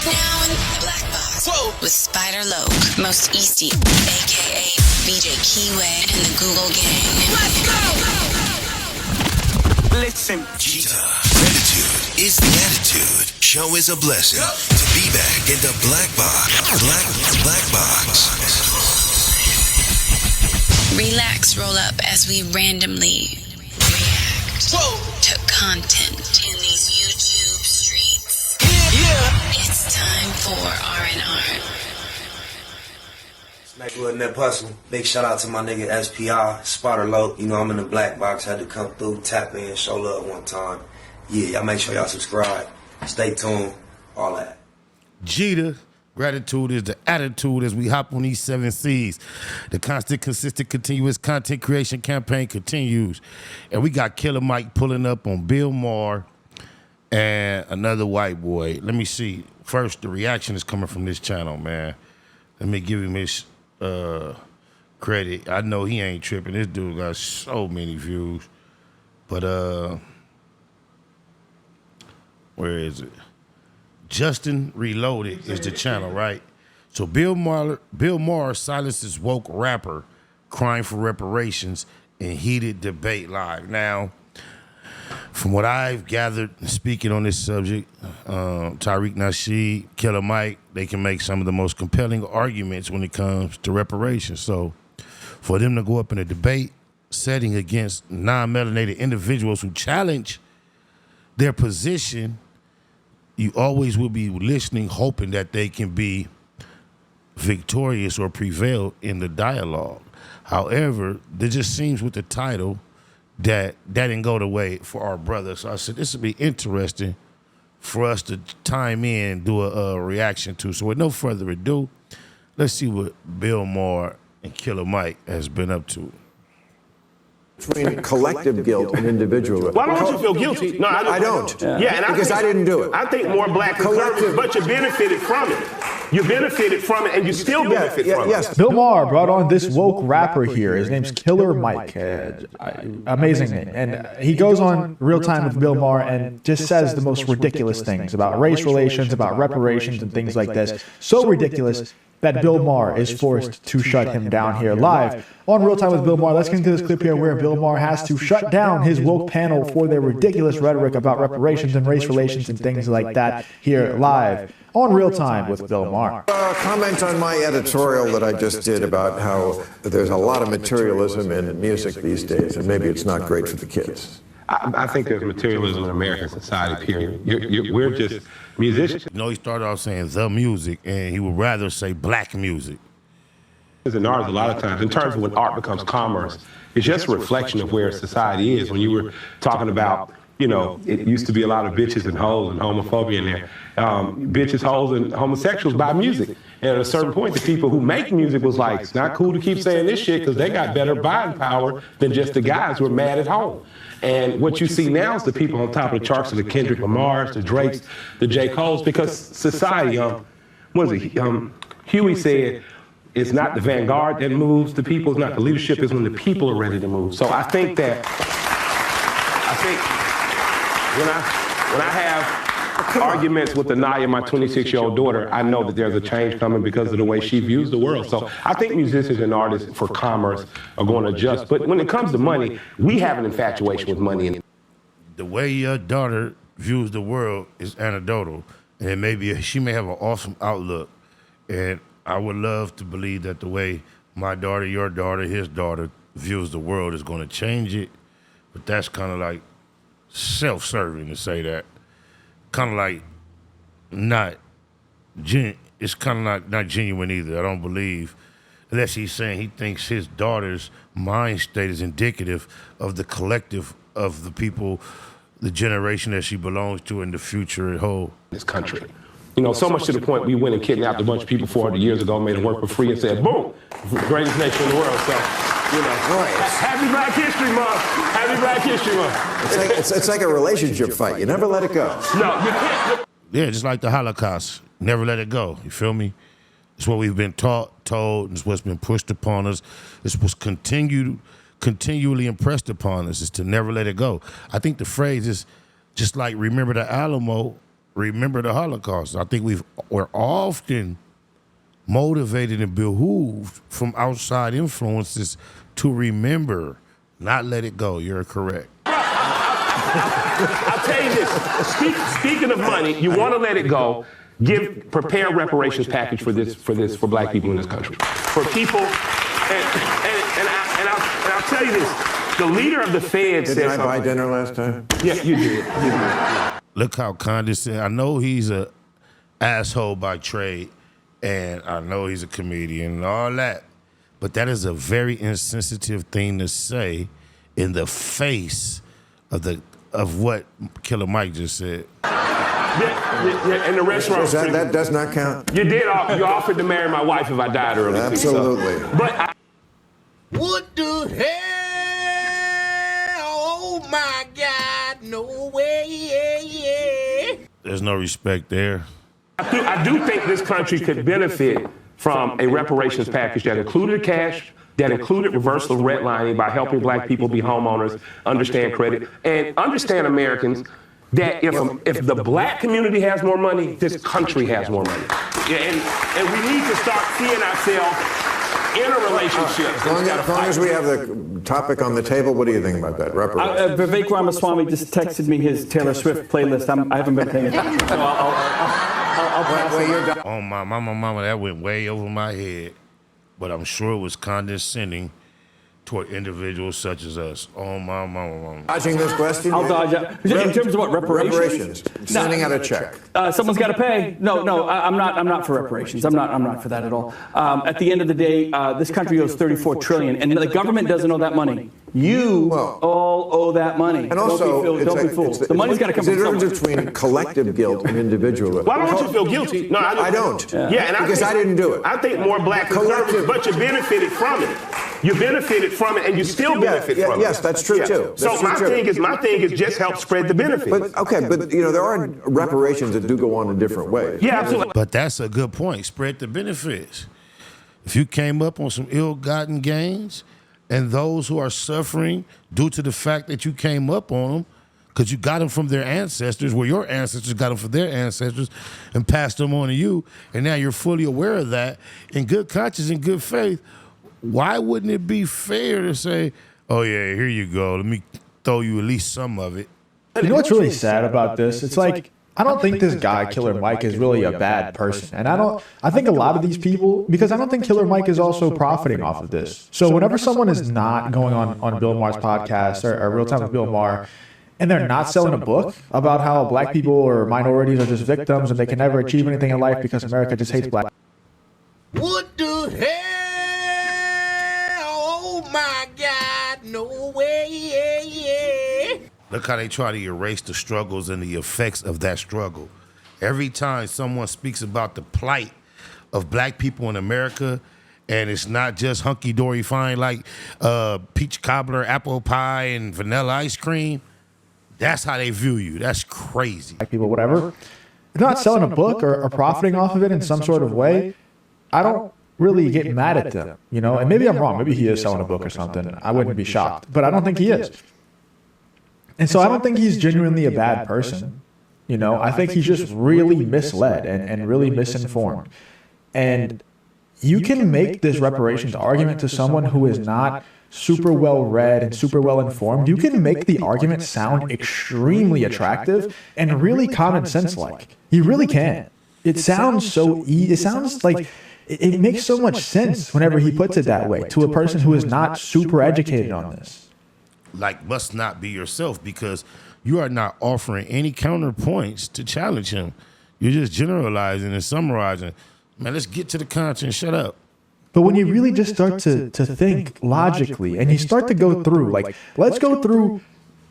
now in the Black Box. Whoa. With Spider Loke, Most Easty, a.k.a. BJ Keyway, and the Google Gang. Let's go! Listen. Cheetah. Gratitude is the attitude. Show is a blessing. To be back in the Black Box. Black Box. Relax, roll up as we randomly react to content in these YouTube streets. Yeah. It's time for R&R. Smack with Nip Hustle. Big shout out to my nigga SPI, Spotter Low. You know I'm in the Black Box, had to come through, tap in, show love one time. Yeah, y'all make sure y'all subscribe. Stay tuned, all that. Cheetah. Gratitude is the attitude as we hop on these 7 C's. The constant, consistent, continuous content creation campaign continues. And we got Killer Mike pulling up on Bill Maher and another white boy. Let me see. First, the reaction is coming from this channel, man. Let me give him his credit. I know he ain't tripping. This dude got so many views. But, where is it? Justin Reloaded is the channel, right? So Bill Maher silences woke rapper crying for reparations in heated debate live. Now, from what I've gathered speaking on this subject, Tariq Nasheed, Killer Mike, they can make some of the most compelling arguments when it comes to reparations. So for them to go up in a debate setting against non-melanated individuals who challenge their position, you always will be listening, hoping that they can be victorious or prevail in the dialogue. However, there just seems with the title that didn't go the way for our brother. So I said, this would be interesting for us to time in, do a reaction to. So with no further ado, let's see what Bill Maher and Killer Mike has been up to. Between collective guilt and individual. Why don't you feel guilty? No, I don't. Yeah, and because I didn't do it. I think more black conservatives, but you benefited from it. You benefited from it, and you still benefit from it. Bill Maher brought on this woke rapper here. His name's Killer Mike. Amazing name. And he goes on Real Time with Bill Maher and just says the most ridiculous things about race relations, about reparations, and things like this. So ridiculous that Bill Maher is forced to shut him down here live on Real Time with Bill Maher. Let's get into this clip here where Bill Maher has to shut down his woke panel for their ridiculous rhetoric about reparations and race relations and things like that here live on Real Time with Bill Maher. Comment on my editorial that I just did about how there's a lot of materialism in music these days, and maybe it's not great for the kids. I think there's materialism in American society, period. We're just musicians. You know, he started off saying the music, and he would rather say black music. And art, a lot of times, in terms of when art becomes commerce, it's just a reflection of where society is. When you were talking about, you know, it used to be a lot of bitches and hoes and homophobia in there. Bitches, hoes, and homosexuals buy music. And at a certain point, the people who make music was like, it's not cool to keep saying this shit because they got better buying power than just the guys who are mad at home. And what you see now is the people on top of the charts are the Kendrick Lamars, the Drakes, the J. Coles, because society, what is it? Huey said, it's not the vanguard that moves the people, it's not the leadership, it's when the people are ready to move. So I think when I have arguments with Anaya, my 26-year-old daughter, I know that there's a change coming because of the way she views the world. So I think musicians and artists for commerce are going to adjust. But when it comes to money, we have an infatuation with money. The way your daughter views the world is anecdotal, and maybe she may have an awesome outlook. And I would love to believe that the way my daughter, your daughter, his daughter views the world is going to change it. But that's kind of like self-serving to say that. Kind of like it's kind of not genuine either. I don't believe, unless he's saying he thinks his daughter's mind state is indicative of the collective of the people, the generation that she belongs to in the future at whole. This country. You know, so much to the point we went and kidnapped a bunch of people 400 years ago, made them work for free and said, boom, greatest nation in the world. So, you know, happy Black History Month. Happy Black History Month. It's like a relationship fight. You never let it go. No, you can't. Yeah, just like the Holocaust. Never let it go. You feel me? It's what we've been taught, told, and it's what's been pushed upon us. It's what's continually impressed upon us, is to never let it go. I think the phrase is just like remember the Alamo remember the Holocaust. I think we're often motivated and behooved from outside influences to remember, not let it go. You're correct. I'll tell you this. Speaking of money, you want to let it go. Prepare a reparations package for black people in this country. For people, and I'll tell you this. The leader of the Fed said something. Did I buy dinner last time? Yeah, you did. Look how condescending. I know he's a asshole by trade, and I know he's a comedian and all that, but that is a very insensitive thing to say in the face of what Killer Mike just said. Yeah, in the restaurant. That does not count. You did. You offered to marry my wife if I died early. Absolutely. But what the hell? Oh my God! No way! There's no respect there. I do think this country could benefit from a reparations package that included cash, that included reversal of redlining by helping black people be homeowners, understand credit, and understand Americans that if the black community has more money, this country has more money. Yeah, and we need to start seeing ourselves in a relationship. As long as we have the topic on the table, what do you think about that? Reparations. Vivek Ramaswamy just texted me his Taylor Swift playlist. I haven't been paying attention. So I'll pass it. Oh, my mama, that went way over my head. But I'm sure it was condescending toward individuals such as us. Oh, my mama. Dodging this question? I'll dodge it. In terms of what, reparations? Sending out a check. Someone's got to pay. No, I'm not for reparations. I'm not for that at all. At the end of the day, this country owes $34 trillion, and the government doesn't owe that money. You all owe that money. And also, don't be fooled. The money's got to come from somewhere. There's a difference between collective guilt and individual. Why don't you feel guilty? No, I don't. Yeah, and because I didn't do it. I think more black conservatives, but you benefited from it. You benefited from it, and you still benefit from it. Yes, that's true too. So my thing is just help spread the benefit. But there are reparations that do go on in different ways. Yeah, absolutely. But that's a good point. Spread the benefits. If you came up on some ill-gotten gains, and those who are suffering due to the fact that you came up on them, because you got them from their ancestors, where your ancestors got them from their ancestors and passed them on to you, and now you're fully aware of that, in good conscience and good faith, why wouldn't it be fair to say, oh yeah, here you go, let me throw you at least some of it? You know what's really sad about this? It's like, I don't think this guy, Killer Mike, is really a bad person. And I think a lot of these people, because I don't think Killer Mike is also profiting off of this. So whenever someone is not going on Bill Maher's podcast or Real Time with Bill Maher, and they're not selling a book about how black people or minorities are just victims and they can never achieve anything in life because America just hates black. What the hell? Oh my God, no way! Look how they try to erase the struggles and the effects of that struggle. Every time someone speaks about the plight of black people in America, and it's not just hunky-dory fine like peach cobbler, apple pie, and vanilla ice cream, that's how they view you. That's crazy. Black people, whatever. If they're not selling a book or profiting off of it in some sort of way, I don't really get mad at them, you know? And maybe I'm wrong. Maybe he is selling a book or something. I wouldn't be shocked. But I don't think he is. And so I don't think he's genuinely a bad person. You know, I think he's just really misled and really misinformed. And you can make this reparations argument to someone who is not super well read and super well informed. You can make the argument sound extremely attractive and really common sense like. You really can. It sounds so easy. It sounds like it makes so much sense whenever he puts it that way to a person who is not super educated on this. Like, must not be yourself, because you are not offering any counterpoints to challenge him. You're just generalizing and summarizing. Man, let's get to the content. Shut up. But when you really just start to think logically and you start to go through, like, let's go through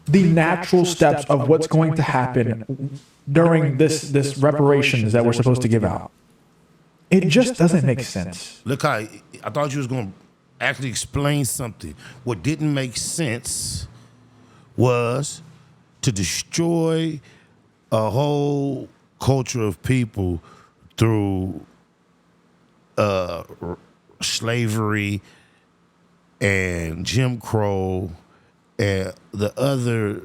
the natural steps of what's going to happen during this reparations that we're supposed to give out. It just doesn't make sense. Look, I thought you was going to actually explain something. What didn't make sense was to destroy a whole culture of people through slavery and Jim Crow and the other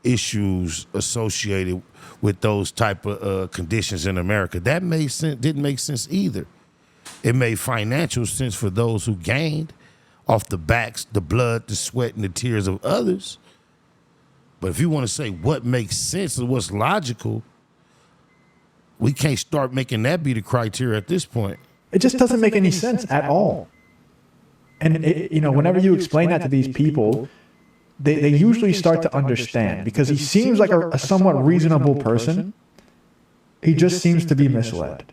issues associated with those type of conditions in America. That made sense. Didn't make sense either. It made financial sense for those who gained off the backs, the blood, the sweat, and the tears of others. But if you want to say what makes sense and what's logical, we can't start making that be the criteria at this point. It just doesn't make any sense at all. And whenever you explain that to these people, they usually start to understand, because he seems like a somewhat reasonable person. He just seems to be misled.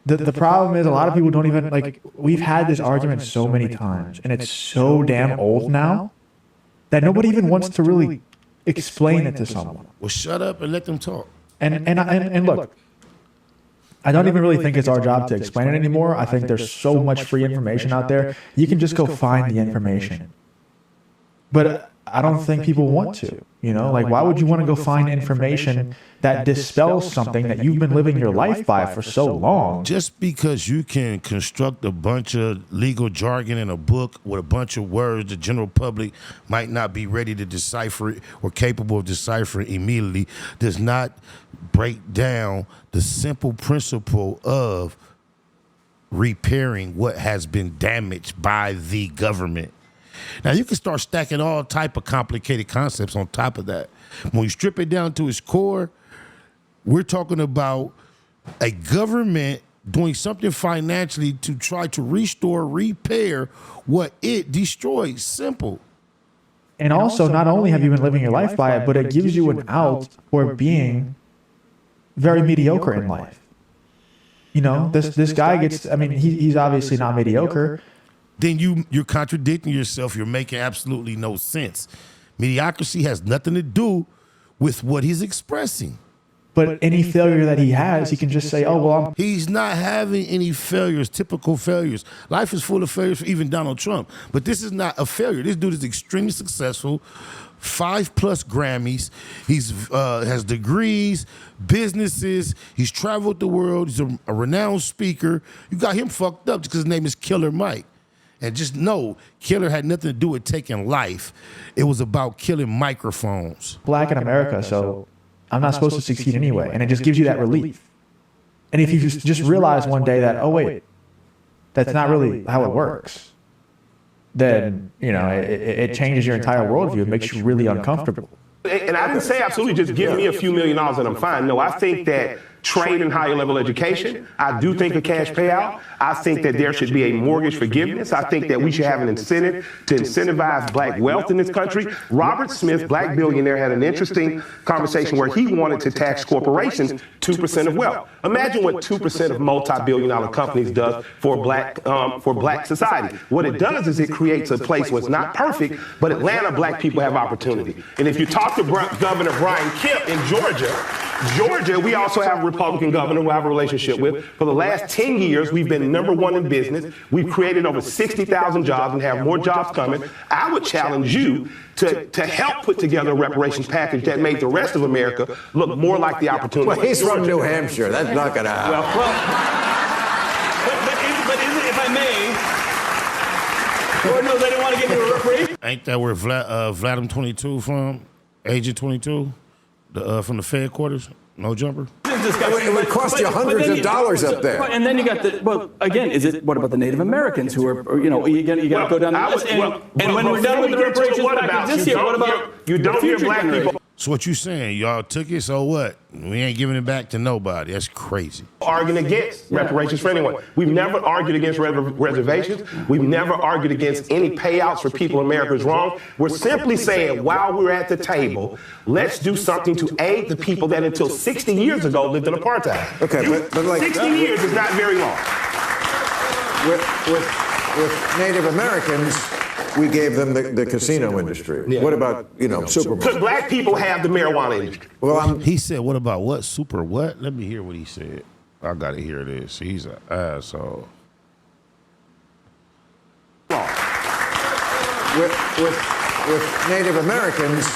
The problem is, a lot of people don't even, like, we've had this argument so many times, and it's so damn old now that nobody even wants to really explain it to someone. Well, shut up and let them talk. And look, I don't even really think it's our job to explain it anymore. I think there's so much free information out there. You can just go find the information. But I don't think people want to, like, why would you want to go find information that dispels something that you've been living your life by for so long? Just because you can construct a bunch of legal jargon in a book with a bunch of words the general public might not be ready to decipher it or capable of deciphering immediately does not break down the simple principle of repairing what has been damaged by the government. Now, you can start stacking all type of complicated concepts on top of that. When you strip it down to its core, we're talking about a government doing something financially to try to restore, repair what it destroyed. Simple. And also, not only have you been living your life by it, but it gives you an out for being very mediocre in life. This guy gets, he's obviously not mediocre. Then you're contradicting yourself. You're making absolutely no sense. Mediocrity has nothing to do with what he's expressing. But any failure that he has, he can just say, oh, well, He's not having any failures, typical failures. Life is full of failures for even Donald Trump. But this is not a failure. This dude is extremely successful, 5+ Grammys. He's has degrees, businesses. He's traveled the world. He's a renowned speaker. You got him fucked up because his name is Killer Mike. And just know, Killer had nothing to do with taking life. It was about killing microphones. Black in America, so I'm not supposed to succeed anyway. And it just gives you that relief. And if you just realize one day that, oh, wait, that's not really how it works, then, it changes your entire worldview. It makes you really uncomfortable. And I didn't say absolutely just give me a few $1 million and I'm fine. No, I think that trade and higher level education, I do think a cash payout. I think that there should be a mortgage forgiveness. I think that we should have an incentive to incentivize black wealth in this country. Robert Smith, black billionaire, had an interesting conversation where he wanted to tax corporations 2% of wealth. Imagine what 2% of multi-billion-dollar companies does for black society. What it does is it creates a place where it's not perfect, but Atlanta black people have opportunity. And if you talk to Governor Brian Kemp in Georgia, we also have a Republican governor we have a relationship with. For the last 10 years, we've been #1 in business. We've created over 60,000 jobs and have more jobs coming. I would challenge you to help put together a reparations package that made the rest of America look more like the opportunity. Well, he's from New Hampshire. That's not going to happen. But if I may, Lord knows I didn't want to give you a reprieve. Ain't that where Vladimir 22 from? Agent 22? From the Fed quarters? No jumper? It would cost you hundreds of dollars up there. And then you got what about the Native Americans who are, you got to go down the list. And when we're done with the reparations package this year, what about you don't hear black people So what you saying? Y'all took it, so what? We ain't giving it back to nobody. That's crazy. arguing against reparations for anyone. We've never argued against reservations. We've never argued against any payouts for people America's wrong. We're simply saying, while we're at the table, let's do something to aid the people that until 60 years ago lived in apartheid. Okay, but like 60 years is not very long. With Native Americans, we gave them the casino industry. Yeah. What about, Super Bowl? Because black people have the marijuana industry. Well, he said, what about what? Super what? Let me hear what he said. I got to hear this. He's an asshole. With Native Americans,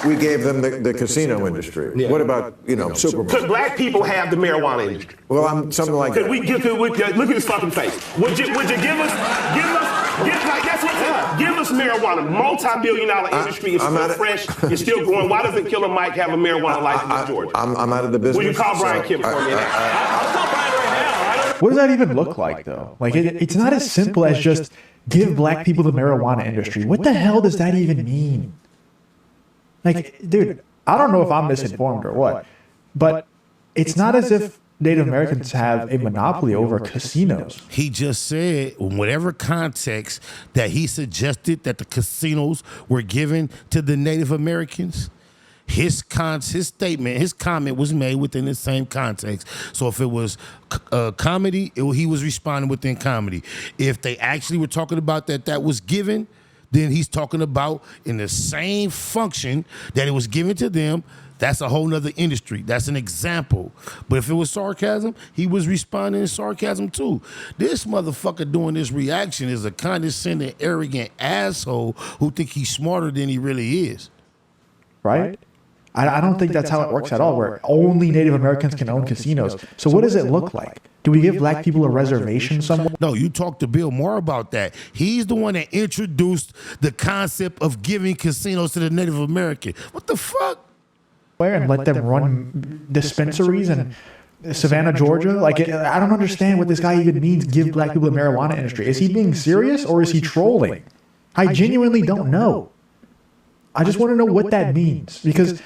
we gave them the casino industry. Yeah. What about, Super Bowl? Because black people have the marijuana industry. Well, something like that. Look at his fucking face. Would you give us Give us marijuana, multi-billion-dollar industry. It's still fresh. It's still growing. Why doesn't Killer Mike have a marijuana license in Georgia? I'm out of the business. Will you call Brian Kemp for me? I'll call Brian right now. What does that even look like, though? Like, it's not as simple as just give black people the marijuana industry. What the hell does that even mean? Like, dude, I don't know if I'm misinformed or what, but it's not as if Native Americans have a monopoly over casinos. He just said, in whatever context that he suggested that the casinos were given to the Native Americans, his statement, his comment was made within the same context. So if it was comedy, he was responding within comedy. If they actually were talking about that was given, then he's talking about in the same function that it was given to them. That's a whole nother industry. That's an example. But if it was sarcasm, he was responding in sarcasm too. This motherfucker doing this reaction is a condescending, arrogant asshole who think he's smarter than he really is. Right? I don't think that's how it works at all, where only Native Americans can own casinos. So what does it look like? Do we give black people a reservation somewhere? No, you talked to Bill Maher about that. He's the one that introduced the concept of giving casinos to the Native American. What the fuck? And let them run dispensaries in Savannah, Georgia? Like, I don't understand what this guy even means, give black people the marijuana industry. Is he being serious or is he trolling? I genuinely don't know. I just want to know what that means. Because,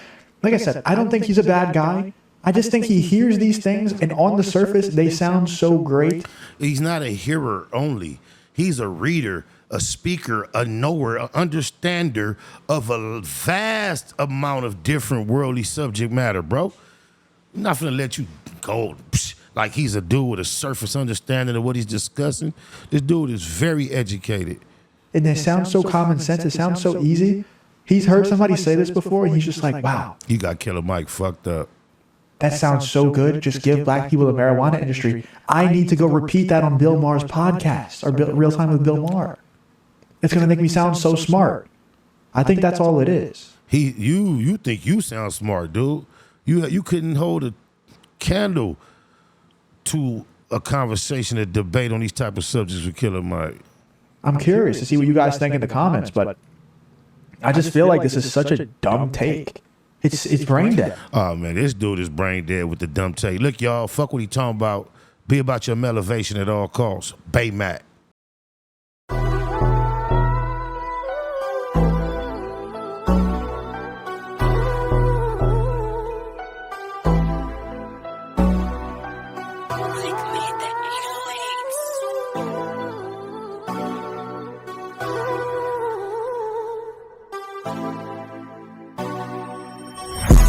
like I said, I don't think he's a bad guy. I just think he hears these things, and on the surface, they sound so great. He's not a hearer only. He's a reader, a speaker, a knower, an understander of a vast amount of different worldly subject matter, bro. I'm not gonna let you go like he's a dude with a surface understanding of what he's discussing. This dude is very educated. And it sounds so common sense. It sounds so easy. He's heard somebody say this before, and he's just like, wow. You got Killer Mike fucked up. That sounds so good. Just give black people the marijuana industry. I need to go repeat that on Bill Maher's podcast, or Real Time with Bill Maher. It's going to make me sound so smart. I think that's all it is. You think you sound smart, dude. You couldn't hold a candle to a conversation, a debate on these type of subjects with Killer Mike. I'm curious to see what you guys think in the comments, but I just feel like this is such a dumb take. It's brain dead. Oh, man, this dude is brain dead with the dumb take. Look, y'all, fuck what he talking about. Be about your elevation at all costs. Baymac.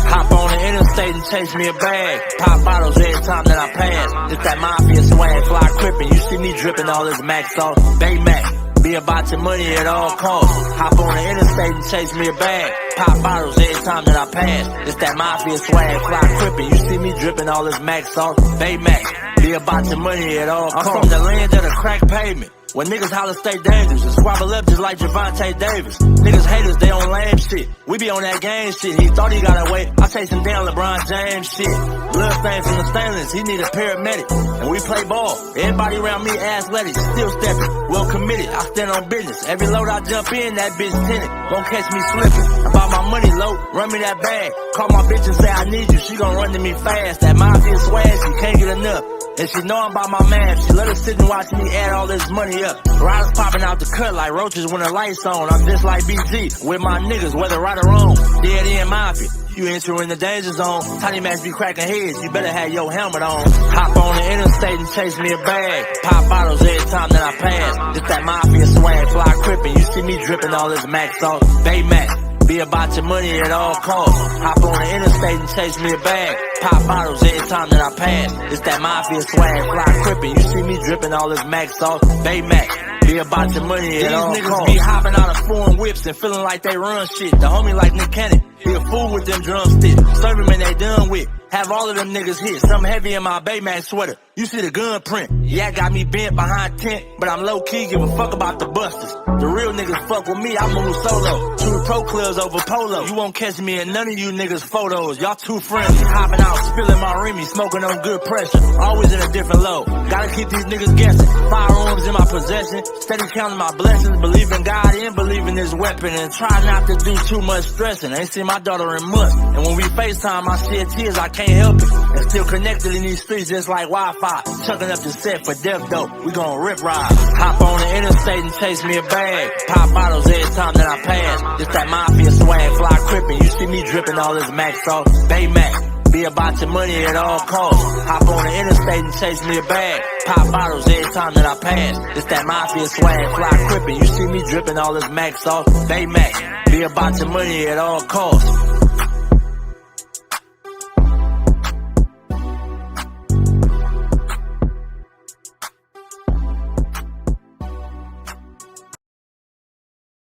Hop on the interstate and chase me a bag. Pop bottles every time that I pass. It's that mafia swag, fly crippin'. You see me drippin' all this Mac sauce. Baymac, be about your money at all costs. Hop on the interstate and chase me a bag. Pop bottles every time that I pass. It's that mafia swag, fly crippin'. You see me drippin' all this Mac sauce. Baymac, be about your money at all costs. I'm from the land of the crack pavement. When niggas holler stay dangerous and squabble up just like Javante Davis. Niggas haters, they on lame shit. We be on that game shit. He thought he got away. I chase him down LeBron James shit. Blood stains from the stainless. He need a paramedic. And we play ball. Everybody around me athletic. Still stepping. Well committed. I stand on business. Every load I jump in, that bitch tinted. Gon' catch me slipping. About my money low. Run me that bag. Call my bitch and say I need you. She gon' run to me fast. That mafia swag, she can't get enough. And she know I'm about my man. She let her sit and watch me add all this money up. Riders popping out the cut like roaches when the lights on. I'm just like BG with my niggas, whether right or wrong. Dead end mafia. You entering the danger zone. Tiny Macs be cracking heads. You better have your helmet on. Hop on the interstate and chase me a bag. Pop bottles every time that I pass. It's that mafia swag, fly crippin'. You see me dripping all this Mac sauce. Baymac. Be about your money at all costs. Hop on the interstate and chase me a bag. Pop bottles every time that I pass. It's that mafia swag, fly crippin'. You see me dripping all this Mac sauce. Baymac. Be about your money at all costs. These niggas be hopping out of foreign whips and feeling like they run shit. The homie like Nick Cannon. He a fool with them drumsticks. Serve him and they done with. Have all of them niggas hit. Something heavy in my Baymax sweater. You see the gun print. Yeah, got me bent behind tent, but I'm low key, give a fuck about the busters. The real niggas fuck with me, I move solo. True pro clubs over polo. You won't catch me in none of you niggas photos. Y'all too friendly. Hopping out, spilling my Remy, smoking on good pressure. Always in a different load. Gotta keep these niggas guessing. Firearms in my possession. Steady counting my blessings. Believe in God and believe in this weapon. And try not to do too much stressing. Ain't seen my daughter in months. And when we FaceTime, I shed tears, I can't help it. And still connected in these streets just like Wi-Fi. Chucking up the set for death though. We gon' rip ride. Hop on the interstate and chase me a bag. Pop bottles every time that I pass. Just that mafia swag, fly crippin'. You see me dripping all this Max sauce. Baymax. Be about your money at all costs. Hop on the interstate and chase me a bag. Pop bottles every time that I pass. It's that mafia swag, fly crippin'. You see me dripping all this Max sauce. Baymax. Be about your money at all costs.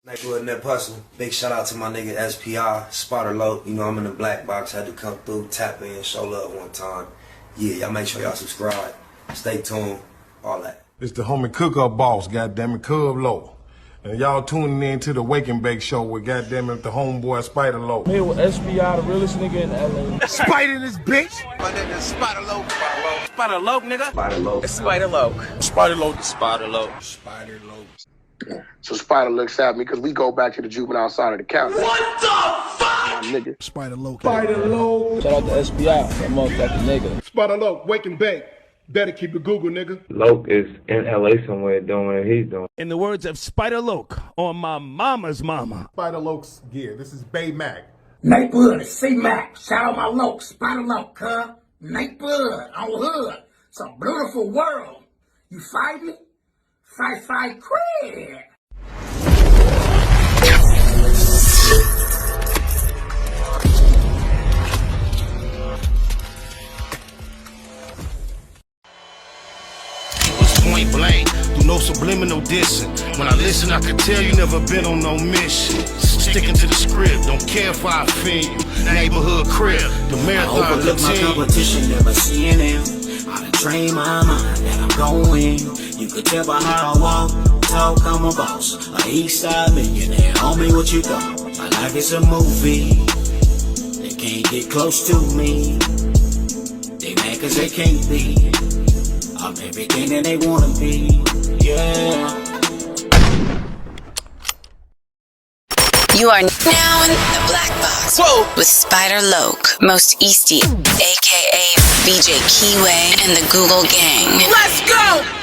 Neighborhood Net Hustle. Big shout out to my nigga SPI, Spotter Low. You know I'm in the black box, had to come through, tap in, show love one time. Yeah, y'all make sure y'all subscribe. Stay tuned, all that. It's the homie cook-up boss, goddammit, Cub Low. And y'all tuning in to the Wake and Bake Show with goddammit the homeboy Spider Low. Here with SPI, the realest nigga in LA. Spider this bitch. My nigga is Spider Low. Spider Low, nigga. Spider Low. It's Spider Low. Spider Low. Spider Low. Spider Low. So Spider looks at me because we go back to the juvenile side of the county. What the fuck? My nigga. Spider Low. Spider Low. Shout out to SPI, that motherfucking nigga. Spider Low, Wake and Bake. Better keep it Google, nigga. Loke is in LA somewhere doing what he's doing. In the words of Spider Loke on my mama's mama. Spider Loke's gear. This is Bay Mac. Neighborhood, C-Mac. Shout out my Loke, Spider Loke, huh? Neighborhood, on hood. It's a beautiful world. You fight me? Fight, Craig. Point blank, through no subliminal dissing. When I listen, I can tell you never been on no mission. Sticking to the script, don't care if I offend you. Neighborhood crib, the marathon I overlook my competition, never seeing them. I done trained my mind that I'm going. You could tell by how I walk, talk, I'm a boss. A east side millionaire, homie, what you thought? My life is a movie. They can't get close to me. They mad cause they can't be. I'm everything that they wanna be, yeah. You are now in the black box. Whoa. With Spider Loke, Most Easty, aka BJ Keyway, and the Google Gang. Let's go!